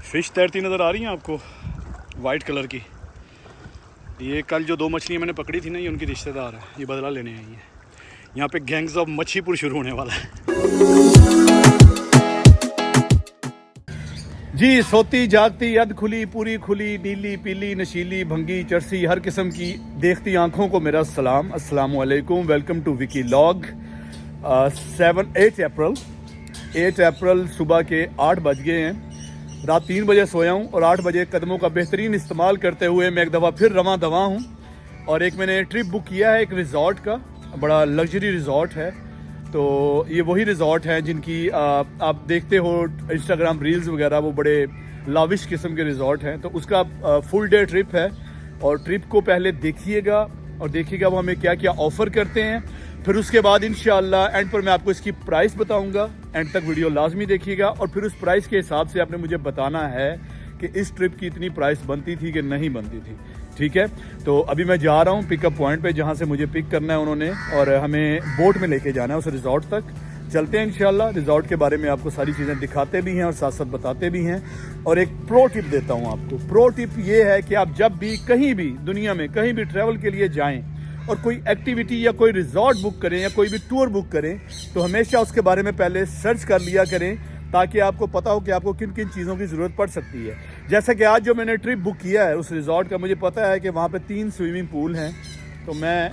Fish तैरती नज़र आ रही हैं आपको, वाइट कलर की। ये कल जो 2 मछलियाँ मैंने पकड़ी थी ना, ये उनकी रिश्तेदार है, ये बदला लेने आई है। यहाँ पे गैंग्स ऑफ मच्छीपुर शुरू होने वाला है। जी, सोती जागती यद खुली पूरी खुली, नीली पीली नशीली भंगी चरसी, हर किस्म की देखती आंखों को मेरा सलाम। अस्सलाम वालेकुम, वेलकम टू विकी लॉग। 8 अप्रैल सुबह के 8 बज गए हैं। रात 3 बजे सोया हूँ और 8 बजे कदमों का बेहतरीन इस्तेमाल करते हुए मैं एक दफ़ा फिर रवां दवा हूँ। और एक मैंने ट्रिप बुक किया है, एक रिज़ॉर्ट का, बड़ा लग्जरी रिज़ॉर्ट है। तो ये वही रिज़ॉर्ट हैं जिनकी आप देखते हो इंस्टाग्राम रील्स वगैरह, वो बड़े लाविश किस्म के रिज़ॉर्ट हैं। तो उसका फुल डे ट्रिप है और ट्रिप को पहले देखिएगा और देखिएगा वो हमें क्या क्या ऑफ़र करते हैं। फिर उसके बाद इंशाअल्लाह एंड पर मैं आपको इसकी प्राइस बताऊंगा। एंड तक वीडियो लाजमी देखिएगा और फिर उस प्राइस के हिसाब से आपने मुझे बताना है कि इस ट्रिप की इतनी प्राइस बनती थी कि नहीं बनती थी। ठीक है, तो अभी मैं जा रहा हूँ पिकअप पॉइंट पे, जहाँ से मुझे पिक करना है उन्होंने, और हमें बोट में लेके जाना है उस रिज़ॉर्ट तक। चलते हैं इंशाल्लाह। रिज़ॉर्ट के बारे में आपको सारी चीज़ें दिखाते भी हैं और साथ साथ बताते भी हैं। और एक प्रो टिप देता हूँ आपको। प्रो टिप ये है कि आप जब भी कहीं भी दुनिया में कहीं भी ट्रैवल के लिए जाएँ और कोई एक्टिविटी या कोई रिज़ॉर्ट बुक करें या कोई भी टूर बुक करें, तो हमेशा उसके बारे में पहले सर्च कर लिया करें, ताकि आपको पता हो कि आपको किन किन चीज़ों की ज़रूरत पड़ सकती है। जैसा कि आज जो मैंने ट्रिप बुक किया है उस रिज़ॉर्ट का, मुझे पता है कि वहाँ पे 3 स्विमिंग पूल हैं। तो मैं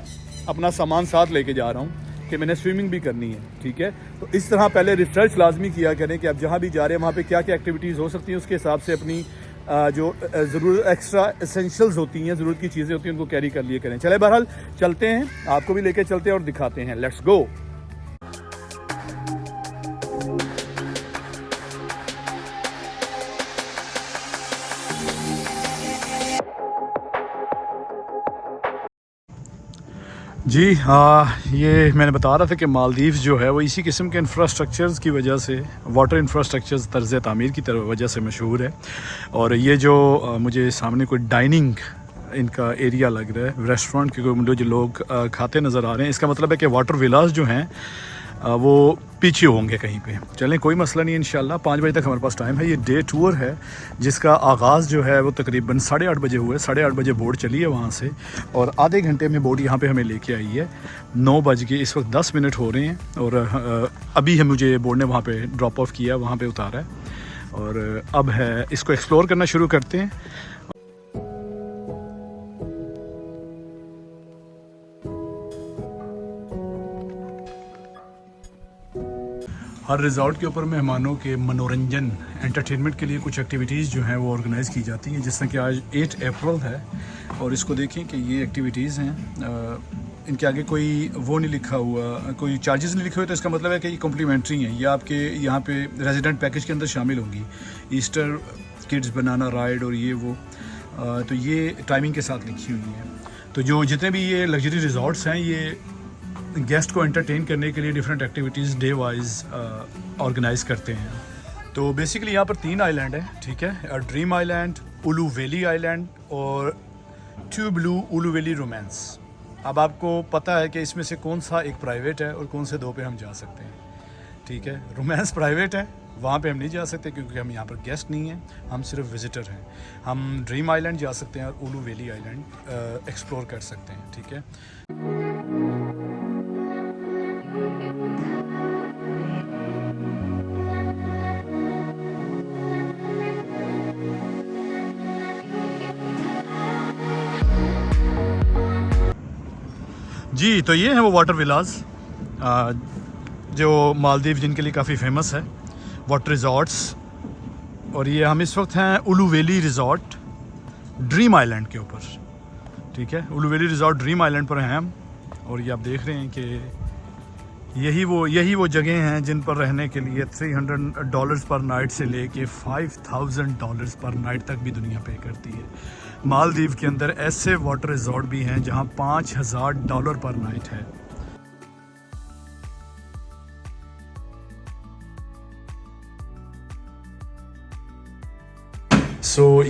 अपना सामान साथ लेके जा रहा हूँ कि मैंने स्विमिंग भी करनी है। ठीक है, तो इस तरह पहले रिसर्च लाजमी किया करें कि आप जहाँ भी जा रहे हैं वहाँ पे क्या क्या एक्टिविटीज़ हो सकती हैं। उसके हिसाब से अपनी जो ज़रूर एक्स्ट्रा एसेंशियल्स होती हैं, ज़रूरत की चीज़ें होती हैं, उनको कैरी कर लिए करें। चले बहरहाल चलते हैं, आपको भी लेके चलते हैं और दिखाते हैं। Let's go. जी हाँ, ये मैंने बता रहा था कि मालदीव्स जो है वो इसी किस्म के इंफ्रास्ट्रक्चर्स की वजह से, वाटर इंफ्रास्ट्रक्चर्स तर्ज़ तामीर की वजह से मशहूर है। और ये जो मुझे सामने कोई डाइनिंग इनका एरिया लग रहा है, रेस्टोरेंट के कोई जो लोग खाते नज़र आ रहे हैं, इसका मतलब है कि वाटर विलास जो हैं वो पीछे होंगे कहीं पे। चलें, कोई मसला नहीं, इंशाल्लाह 5 बजे तक हमारे पास टाइम है। ये डे टूर है जिसका आगाज़ जो है वो तकरीबन 8:30 बजे हुआ है। 8:30 बजे बोट चली है वहाँ से और आधे घंटे में बोट यहाँ पे हमें लेके आई है। 9 बज के इस वक्त 10 मिनट हो रहे हैं और अभी है मुझे बोट ने वहाँ पे ड्रॉप ऑफ किया, वहाँ पे उतारा है और अब है इसको एक्सप्लोर करना शुरू करते हैं। हर रिज़ॉर्ट के ऊपर मेहमानों के मनोरंजन, एंटरटेनमेंट के लिए कुछ एक्टिविटीज़ जो हैं वो ऑर्गेनाइज़ की जाती हैं। जिस तरह कि आज 8 अप्रैल है और इसको देखें कि ये एक्टिविटीज़ हैं, इनके आगे कोई वो नहीं लिखा हुआ, कोई चार्जेस नहीं लिखे हुए, तो इसका मतलब है कि ये कॉम्प्लीमेंट्री हैं, ये आपके यहाँ पे रेजिडेंट पैकेज के अंदर शामिल होंगी। ईस्टर किड्स बनाना राइड और ये वो, तो ये टाइमिंग के साथ लिखी हुई हैं। तो जो जितने भी ये लग्जरी रिज़ॉर्ट्स हैं, ये गेस्ट को एंटरटेन करने के लिए different activities day wise organise करते हैं। तो बेसिकली यहाँ पर 3 आइलैंड हैं। ठीक है, ड्रीम आइलैंड, उलू वैली आइलैंड और ट्यूब ब्लू उलू वैली रोमांस। अब आपको पता है कि इसमें से कौन सा एक प्राइवेट है और कौन से 2 पे हम जा सकते हैं। ठीक है, रोमांस प्राइवेट है, वहाँ पे हम नहीं जा सकते क्योंकि हम यहाँ पर गेस्ट नहीं हैं, हम सिर्फ विज़िटर हैं। हम ड्रीम आइलैंड जा सकते हैं और उलू वैली आइलैंड एक्सप्लोर कर सकते हैं। ठीक है, जी। तो ये है वो वाटर विलास जो मालदीव जिनके लिए काफ़ी फेमस है, वाटर रिज़ॉर्ट्स। और ये हम इस वक्त हैं उलू वैली रिज़ॉर्ट ड्रीम आइलैंड के ऊपर। ठीक है, उलू वैली रिज़ॉर्ट ड्रीम आइलैंड पर हैं हम। और ये आप देख रहे हैं कि यही वो जगह हैं जिन पर रहने के लिए $300 पर नाइट से लेके $5,000 पर नाइट तक भी दुनिया पे करती है। मालदीव के अंदर ऐसे वाटर रिज़ॉर्ट भी हैं जहां $5,000 पर नाइट है।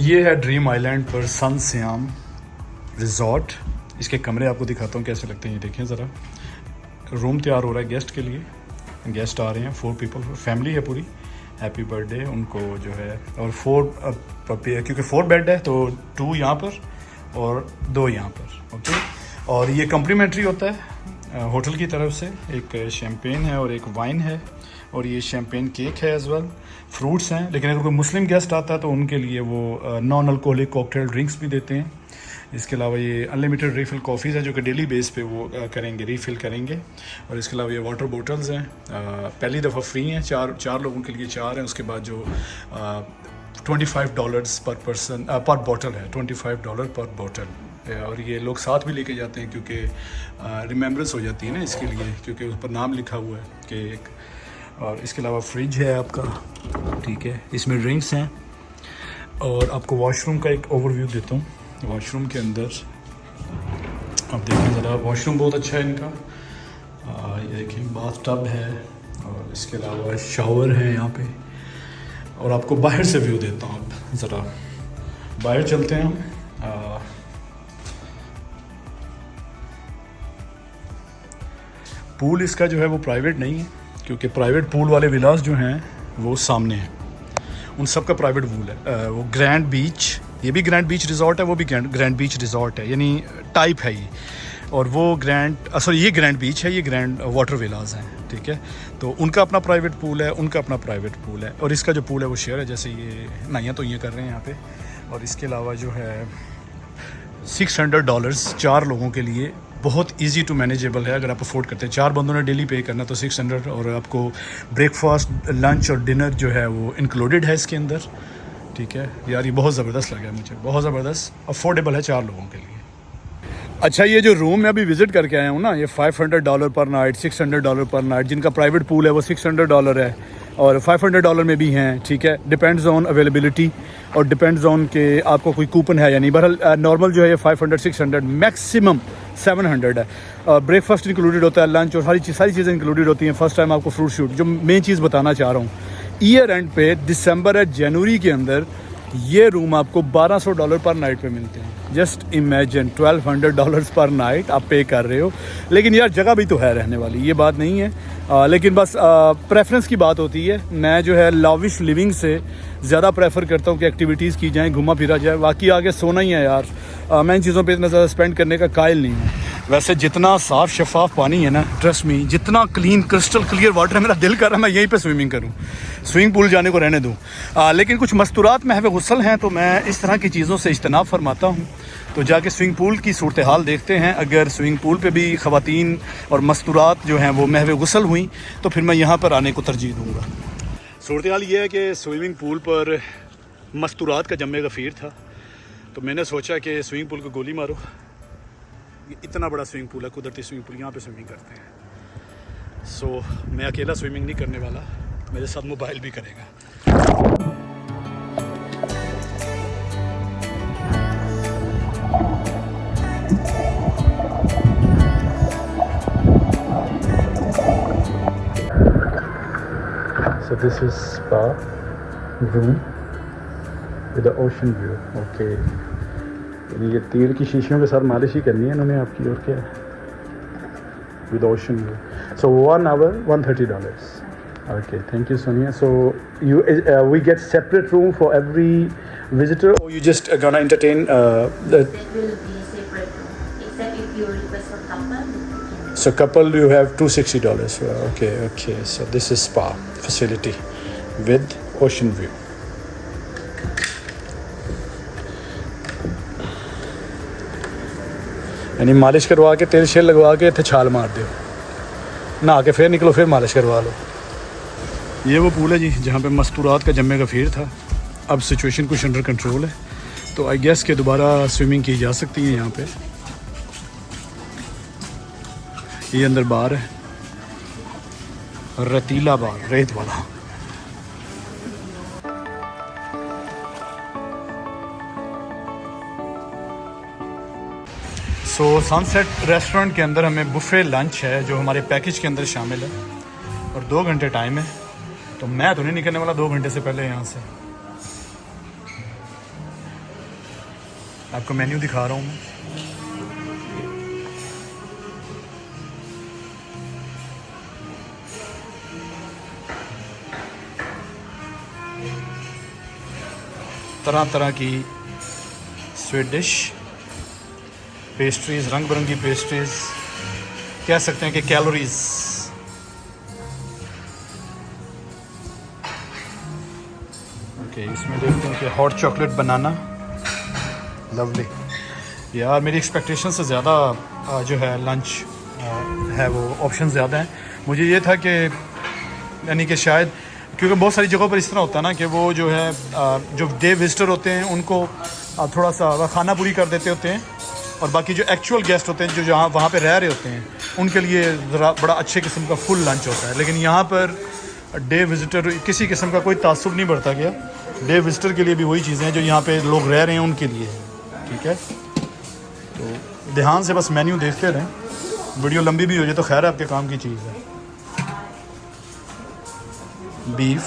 ये है ड्रीम आइलैंड पर सन सियाम रिज़ॉर्ट। इसके कमरे आपको दिखाता हूँ कैसे लगते हैं। ये देखें ज़रा, रूम तैयार हो रहा है गेस्ट के लिए। गेस्ट आ रहे हैं, 4 पीपल, फैमिली है पूरी। हैप्पी बर्थडे उनको जो है। और 4 क्योंकि 4 बेड है तो 2 यहाँ पर और 2 यहाँ पर, ओके। और ये कम्प्लीमेंट्री होता है होटल की तरफ से, एक शैम्पेन है और एक वाइन है, और ये शैम्पेन केक है एज वेल, फ्रूट्स हैं। लेकिन अगर कोई मुस्लिम गेस्ट आता है तो उनके लिए वो नॉन अल्कोहलिक कॉकटेल ड्रिंक्स भी देते हैं। इसके अलावा ये अनलिमिटेड रीफ़िल कॉफ़ीज़ हैं जो कि डेली बेस पे वो करेंगे, रीफ़िल करेंगे। और इसके अलावा ये वाटर बोटल्स हैं, पहली दफ़ा फ्री हैं, चार लोगों के लिए 4 हैं। उसके बाद जो $25 पर पर्सन पर बॉटल है, $25 पर बॉटल। और ये लोग साथ भी लेके जाते हैं क्योंकि रिमेम्बरेंस हो जाती है ना इसके लिए, क्योंकि उस पर नाम लिखा हुआ है केक। और इसके अलावा फ्रिज है आपका, ठीक है, इसमें ड्रिंक्स हैं। और आपको वॉशरूम का एक ओवरव्यू देता हूँ। वॉशरूम के अंदर आप देखें ज़रा, वॉशरूम बहुत अच्छा है इनका। ये देखें, बाथ टब है और इसके अलावा शावर है यहाँ पे। और आपको बाहर से व्यू देता हूँ, आप ज़रा बाहर चलते हैं हम। पूल इसका जो है वो प्राइवेट नहीं है, क्योंकि प्राइवेट पूल वाले विलास जो हैं वो सामने हैं, उन सब का प्राइवेट पूल है। वो ग्रैंड बीच, ये भी ग्रैंड बीच रिज़ॉर्ट है, वो भी ग्रैंड बीच रिज़ॉर्ट है, यानी टाइप है ये। और वो ये ग्रैंड बीच है, ये ग्रैंड वाटर विलास हैं, ठीक है। तो उनका अपना प्राइवेट पूल है, उनका अपना प्राइवेट पूल है। और इसका जो पूल है वो शेयर है, जैसे ये नाइयाँ तो ये कर रहे हैं यहाँ पे। और इसके अलावा जो है $600 4 लोगों के लिए बहुत इजी टू मैनेजेबल है। अगर आप अफोर्ड करते हैं, 4 बंदों ने डेली पे करना तो 600। और आपको ब्रेकफास्ट, लंच और डिनर जो है वो इंक्लूडेड है इसके अंदर, ठीक है। यार ये बहुत ज़बरदस्त लगा मुझे, बहुत ज़बरदस्त, अफोर्डेबल है 4 लोगों के लिए। अच्छा, ये जो रूम मैं अभी विज़िट करके आया हूँ ना, ये $500 पर नाइट, $600 पर नाइट। जिनका प्राइवेट पूल है वो $600 है, और $500 में भी हैं, ठीक है। डिपेंड्स ऑन अवेलेबिलिटी और डिपेंड्स ऑन के आपको कोई कूपन है या नहीं। बहरहाल नॉर्मल जो है ये 500, 600, मैक्सिमम 700 है। ब्रेकफास्ट इंक्लूडेड होता है, लंच और सारी चीज़ें इंक्लूडेड होती हैं। फर्स्ट टाइम आपको फ्रूट शूट, जो मेन चीज़ बताना चाह रहा हूँ, ईयर एंड पे दिसंबर या जनवरी के अंदर ये रूम आपको $1200 पर नाइट पे मिलते हैं। जस्ट इमेजिन, $1200 पर नाइट आप पे कर रहे हो। लेकिन यार जगह भी तो है रहने वाली, ये बात नहीं है। लेकिन बस प्रेफरेंस की बात होती है। मैं जो है लाविश लिविंग से ज़्यादा प्रेफर करता हूँ कि एक्टिविटीज़ की जाएँ, घुमा फिरा जाए। बाकी आगे सोना ही है यार, मैं इन चीज़ों पे इतना ज़्यादा स्पेंड करने का कायल नहीं हूँ। वैसे जितना साफ़ शफाफ पानी है ना, ट्रस्ट मी, जितना क्लीन क्रिस्टल क्लियर वाटर है, मेरा दिल कर रहा है मैं यहीं पे स्विमिंग करूं, स्विमिंग पूल जाने को रहने दूं। लेकिन कुछ मस्तूरात महव गुस्ल हैं, तो मैं इस तरह की चीज़ों से इज्तनाब फरमाता हूं। तो जाके स्विमिंग पूल की सूरत हाल देखते हैं। अगर स्विमिंग पूल पे भी ख़वातीन और मस्तूरात जो हैं वो महव गुस्ल हुई तो फिर मैं यहाँ पर आने को तरजीह दूँगा। सूरत हाल ये है कि स्विमिंग पूल पर मस्तूरात का जम्मे गफ़ीर था, तो मैंने सोचा कि स्विमिंग पूल को गोली मारो। इतना बड़ा स्विमिंग पूल है, कुदरती स्विमिंग पूल, यहाँ पे स्विमिंग करते हैं। सो मैं अकेला स्विमिंग नहीं करने वाला, मेरे साथ मोबाइल भी करेगा। So this is spa room with the ocean view. Okay. ये तीर की शीशियों के साथ मालिश ही करनी है इन्होंने आपकी, और क्या, with ocean view. So 1 hour $130. Okay, thank you, Sonia. So we get separate room for every visitor, or you just gonna entertain the... That will be separate room, except if you request for couple. So couple you have $260. Okay. So this is spa facility with ocean view. यानी मालिश करवा के, तेल shell लगवा के इतने छाल मार दो, नहा के फिर निकलो, फिर मालिश करवा लो। ये वो पूल है जी जहाँ पे मस्तूरात का जम्मे गफ़ीर था। अब सिचुएशन कुछ अंडर कंट्रोल है, तो आई गेस के दोबारा स्विमिंग की जा सकती है यहाँ पे। ये अंदर बार है, रतीला बार, रेत वाला। सो सनसेट रेस्टोरेंट के अंदर हमें बुफे लंच है जो हमारे पैकेज के अंदर शामिल है, और 2 घंटे टाइम है, तो मैं तो नहीं निकलने वाला 2 घंटे से पहले यहाँ से। आपको मेन्यू दिखा रहा हूँ मैं। तरह तरह की स्वीट डिश, पेस्ट्रीज़, रंग बिरंगी पेस्ट्रीज़, कह सकते हैं कि कैलोरीज़। ओके, इसमें देखते हैं कि हॉट चॉकलेट बनाना, लवली। यार मेरी एक्सपेक्टेशन से ज़्यादा जो है लंच है वो ऑप्शन ज़्यादा हैं। मुझे ये था कि यानी कि शायद, क्योंकि बहुत सारी जगहों पर इस तरह होता है ना कि वो जो है जो डे विजिटर होते हैं उनको थोड़ा सा खाना पूरी कर देते होते हैं, और बाकी जो एक्चुअल गेस्ट होते हैं जो जहाँ वहाँ पे रह रहे होते हैं उनके लिए ज़रा बड़ा अच्छे किस्म का फुल लंच होता है। लेकिन यहाँ पर डे विजिटर किसी किस्म का कोई तासुब नहीं बरता गया। डे विजिटर के लिए भी वही चीज़ें हैं जो यहाँ पे लोग रह रहे हैं उनके लिए, ठीक है। तो ध्यान से बस मेन्यू देखते रहें, वीडियो लंबी भी हो जाए तो खैर आपके काम की चीज़ है। बीफ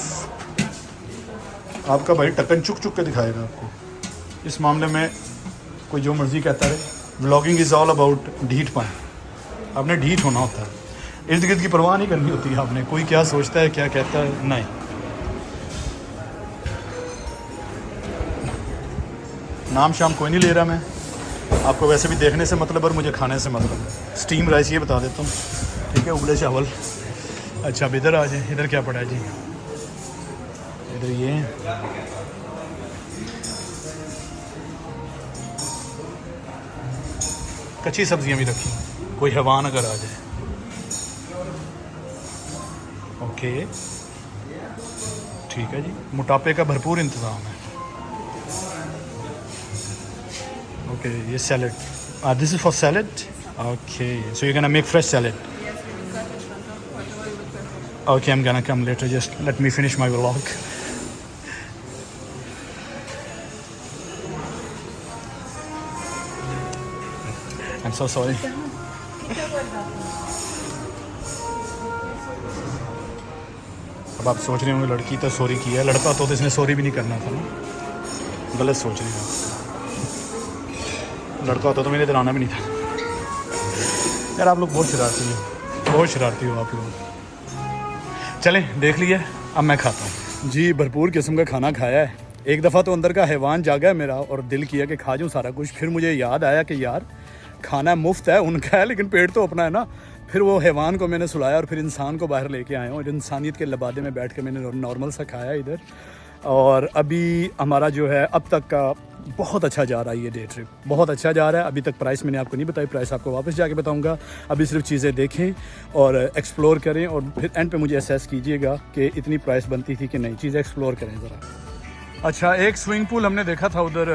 आपका भाई टक्कन चुक चुक के दिखाएगा आपको। इस मामले में कोई जो मर्ज़ी कहता है, व्लॉगिंग इज़ ऑल अबाउट ढीठपन। आपने ढीठ होना होता है, इर्द गिर्द की परवाह नहीं करनी होती है आपने, कोई क्या सोचता है क्या कहता है, नहीं। नाम शाम कोई नहीं ले रहा मैं, आपको वैसे भी देखने से मतलब और मुझे खाने से मतलब है। स्टीम राइस ये बता देता हूँ, ठीक है, उबले चावल। अच्छा अब इधर आ जाए, इधर क्या पड़ा है जी, इधर ये कच्ची सब्जियां भी रखी, कोई हैवान अगर आ जाए। ओके ठीक है जी, मोटापे का भरपूर इंतज़ाम है। ओके ये salad, this is for salad. Okay so you can make fresh salad. Okay, I'm gonna come later. Just let me finish my vlog. I'm so sorry. अब आप सोच रहे होंगे लड़की तो सॉरी किया है, लड़का तो इसने सॉरी भी नहीं करना था ना, गलत सोच रहे हैं। लड़का होता तो मेरे इधर आना भी नहीं था। यार आप लोग बहुत शरारती हो, बहुत शरारती हो आप लोग। चलें देख लिए, अब मैं खाता हूँ जी। भरपूर किस्म का खाना खाया है। एक दफ़ा तो अंदर का हैवान जागा है मेरा और दिल किया कि खा जाऊँ सारा कुछ। फिर मुझे याद आया कि यार खाना मुफ्त है, उनका है, लेकिन पेट तो अपना है ना। फिर वो हैवान को मैंने सुलाया और फिर इंसान को बाहर लेके आया हूँ और इंसानियत के लबादे में बैठ के मैंने नॉर्मल सा खाया इधर। और अभी हमारा जो है अब तक का बहुत अच्छा जा रहा है, ये डे ट्रिप बहुत अच्छा जा रहा है। अभी तक प्राइस मैंने आपको नहीं बताई, प्राइस आपको वापस जाके बताऊंगा। अभी सिर्फ चीज़ें देखें और एक्सप्लोर करें और फिर एंड पे मुझे असेस कीजिएगा कि इतनी प्राइस बनती थी कि नहीं, चीज़ें एक्सप्लोर करें ज़रा। अच्छा एक स्विमिंग पूल हमने देखा था उधर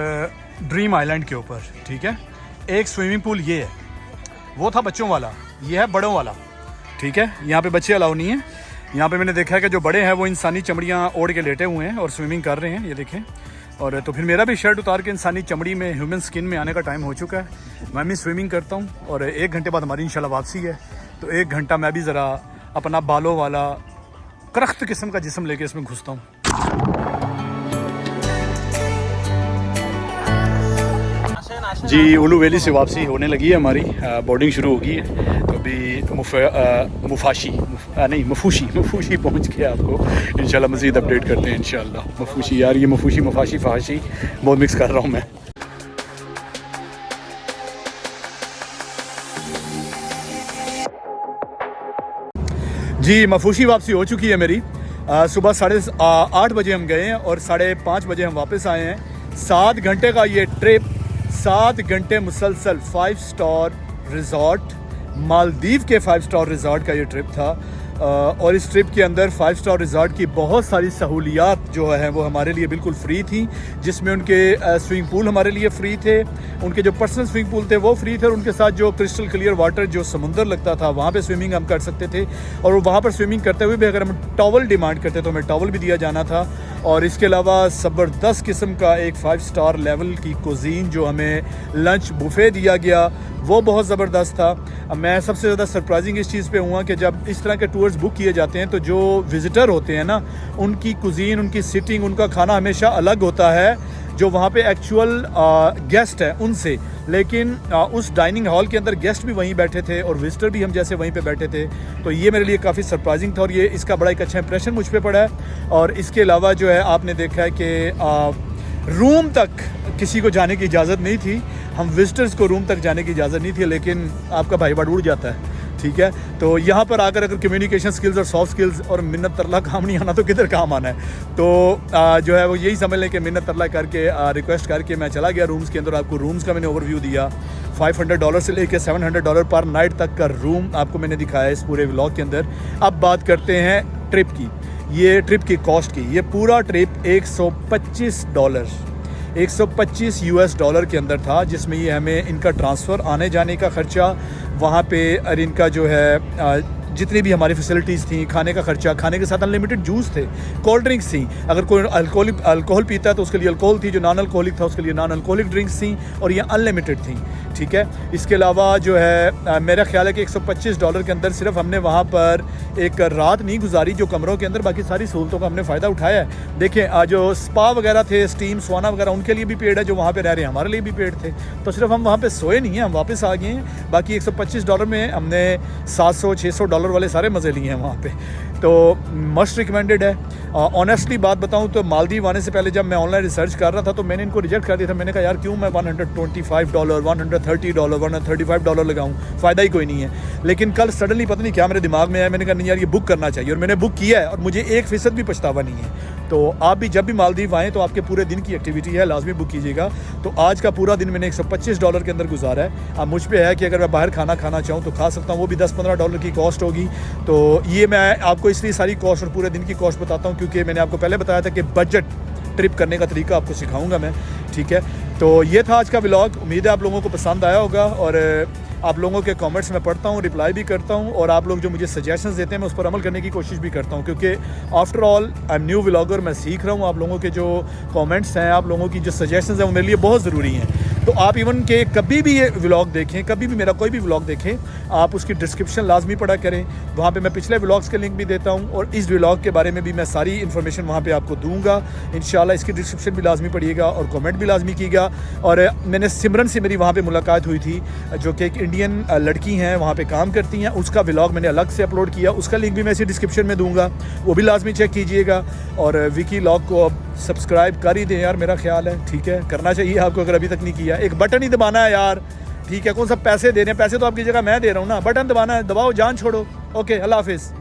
ड्रीम आइलैंड के ऊपर, ठीक है। एक स्विमिंग पूल ये है, वो था बच्चों वाला, ये है बड़ों वाला, ठीक है। यहाँ पे बच्चे अलाउ नहीं है। यहाँ पे मैंने देखा है कि जो बड़े हैं वो इंसानी चमड़ियाँ ओढ़ के लेटे हुए हैं और स्विमिंग कर रहे हैं, ये देखें। और तो फिर मेरा भी शर्ट उतार के इंसानी चमड़ी में, ह्यूमन स्किन में आने का टाइम हो चुका है। मैं भी स्विमिंग करता हूँ और 1 घंटे बाद हमारी इंशाल्लाह वापसी है। तो 1 घंटा मैं भी ज़रा अपना बालों वाला करख्त किस्म का जिस्म लेके इसमें घुसता हूँ। जी उलू वैली से वापसी होने लगी है हमारी, बोर्डिंग शुरू हो गई है। तो अभी मुफूशी पहुंच के आपको इंशाल्लाह मज़ीद अपडेट करते हैं इंशाल्लाह। मुफूशी, यार ये मुफाशी फहाशी बहुत मिक्स कर रहा हूँ मैं। जी मुफूशी वापसी हो चुकी है मेरी। सुबह 8:30 बजे हम गए हैं और 5:30 बजे हम वापस आए हैं। 7 घंटे का ये ट्रिप, 7 घंटे मुसलसल 5 स्टार रिजॉर्ट, मालदीव के 5 स्टार रिजॉर्ट का ये ट्रिप था। और इस ट्रिप के अंदर 5 स्टार रिजॉर्ट की बहुत सारी सहूलियात जो है वो हमारे लिए बिल्कुल फ्री थी, जिसमें उनके स्विमिंग पूल हमारे लिए फ्री थे, उनके जो पर्सनल स्विमिंग पूल थे वो फ्री थे और उनके साथ जो क्रिस्टल क्लियर वाटर जो समुंदर लगता था वहाँ पे स्विमिंग हम कर सकते थे। और वहाँ पर स्विमिंग करते हुए भी अगर हम टॉवल डिमांड करते तो हमें टॉवल भी दिया जाना था। और इसके अलावा ज़बरदस्त किस्म का एक 5 स्टार लेवल की कुजीन जो हमें लंच बुफे दिया गया वो बहुत ज़बरदस्त था। मैं सबसे ज़्यादा सरप्राइजिंग इस चीज़ पे हुआ कि जब इस तरह के टूर्स बुक किए जाते हैं तो जो विज़िटर होते हैं ना, उनकी कुजीन, उनकी सिटिंग, उनका खाना हमेशा अलग होता है जो वहाँ पे एक्चुअल गेस्ट है उनसे। लेकिन उस डाइनिंग हॉल के अंदर गेस्ट भी वहीं बैठे थे और विजिटर भी हम जैसे वहीं पे बैठे थे। तो ये मेरे लिए काफ़ी सरप्राइजिंग था और ये इसका बड़ा एक अच्छा इंप्रेशन मुझ पे पड़ा है। और इसके अलावा जो है आपने देखा है कि रूम तक किसी को जाने की इजाज़त नहीं थी, हम विजिटर्स को रूम तक जाने की इजाज़त नहीं थी, लेकिन आपका भाई बड़ उड़ जाता है, ठीक है। तो यहाँ पर आकर अगर कम्युनिकेशन स्किल्स और सॉफ्ट स्किल्स और मिन्नत तरला काम नहीं आना तो किधर काम आना है। तो जो है वो यही समझ लें कि मिन्नत तरला करके रिक्वेस्ट करके मैं चला गया रूम्स के अंदर। आपको रूम्स का मैंने ओवरव्यू दिया, $500 से लेकर $700 पर नाइट तक का रूम आपको मैंने दिखाया इस पूरे व्लॉग के अंदर। अब बात करते हैं ट्रिप की, ये ट्रिप की कॉस्ट की। ये पूरा ट्रिप $125 US के अंदर था, जिसमें ये हमें इनका ट्रांसफ़र, आने जाने का ख़र्चा वहाँ पे, और इनका जो है जितनी भी हमारी फैसिलिटीज़ थी, खाने का खर्चा, खाने के साथ अनलिमिटेड जूस थे, कोल्ड ड्रिंक्स थी। अगर कोई अल्कोहल पीता है तो उसके लिए अल्कोहल थी, जो नॉन अल्कोहलिक था उसके लिए नॉन अल्कोहलिक ड्रिंक्स थी, और ये अनलिमिटेड थी, ठीक है। इसके अलावा जो है मेरा ख्याल है कि $125 के अंदर सिर्फ हमने वहाँ पर एक रात नहीं गुजारी जो कमरों के अंदर, बाकी सारी सहूलतों का हमने फ़ायदा उठाया है। देखें जो स्पा वगैरह थे, स्टीम सवाना वगैरह, उनके लिए भी पेड है, जो वहाँ पे रह रहे हैं हमारे लिए भी पेड थे। तो सिर्फ हम वहाँ पे सोए नहीं हैं, हम वापस आ गए हैं। बाकी $125 में हमने $700-600 वाले सारे मज़े लिए हैं वहाँ पे। तो मस्ट रिकमेंडेड है। ऑनेस्टली बात बताऊँ तो मालदीव आने से पहले जब मैं ऑनलाइन रिसर्च कर रहा था तो मैंने इनको रिजेक्ट कर दिया था। मैंने कहा यार क्यों मैं $125, $130, $135 लगाऊं, फ़ायदा ही कोई नहीं है। लेकिन कल सडनली पता नहीं क्या मेरे दिमाग में आया, मैंने कहा नहीं यार ये बुक करना चाहिए, और मैंने बुक किया है और मुझे 1% भी पछतावा नहीं है। तो आप भी जब भी मालदीव आएँ तो आपके पूरे दिन की एक्टिविटी है, लाजमी बुक कीजिएगा। तो आज का पूरा दिन मैंने $125 के अंदर गुजारा है। अब मुझ पे है कि अगर मैं बाहर खाना चाहूँ तो खा सकता हूँ, वो भी $10-15 की कॉस्ट होगी। तो ये मैं आपको इसलिए सारी कॉस्ट और पूरे दिन की कॉस्ट बताता हूँ क्योंकि मैंने आपको पहले बताया था कि बजट ट्रिप करने का तरीका आपको सिखाऊंगा मैं, ठीक है। तो ये था आज का व्लॉग। उम्मीद है आप लोगों को पसंद आया होगा, और आप लोगों के कमेंट्स मैं पढ़ता हूँ, रिप्लाई भी करता हूँ, और आप लोग जो मुझे सजेशंस देते हैं मैं उस पर अमल करने की कोशिश भी करता हूँ, क्योंकि after all I am new vlogger, मैं सीख रहा हूँ। आप लोगों के जो कमेंट्स हैं, आप लोगों की जो सजेशंस हैं वो मेरे लिए बहुत ज़रूरी हैं। तो आप इवन के कभी भी ये व्लॉग देखें, कभी भी मेरा कोई भी व्लॉग देखें, आप उसकी डिस्क्रिप्शन लाजमी पढ़ा करें। वहाँ पे मैं पिछले व्लॉग्स के लिंक भी देता हूँ, और इस व्लॉग के बारे में भी मैं सारी इन्फॉर्मेशन वहाँ पे आपको दूंगा इंशाल्लाह। इसकी डिस्क्रिप्शन भी लाजमी पढ़िएगा और कमेंट भी लाजमी कीजिएगा। और मैंने सिमरन से मेरी वहाँ पे मुलाकात हुई थी, जो कि एक इंडियन लड़की हैं, वहाँ पे काम करती हैं। उसका व्लॉग मैंने अलग से अपलोड किया, उसका लिंक भी मैं इसी डिस्क्रिप्शन में दूंगा, वो भी लाजमी चेक कीजिएगा। और विकी लॉग को अब सब्सक्राइब कर ही दें यार, मेरा ख्याल है, ठीक है, करना चाहिए आपको अगर अभी तक नहीं किया। एक बटन ही दबाना है यार, ठीक है। कौन सा पैसे दे रहे हैं, पैसे तो आपकी जगह मैं दे रहा हूँ ना, बटन दबाना है, दबाओ, जान छोड़ो। ओके, अल्लाह हाफिज़।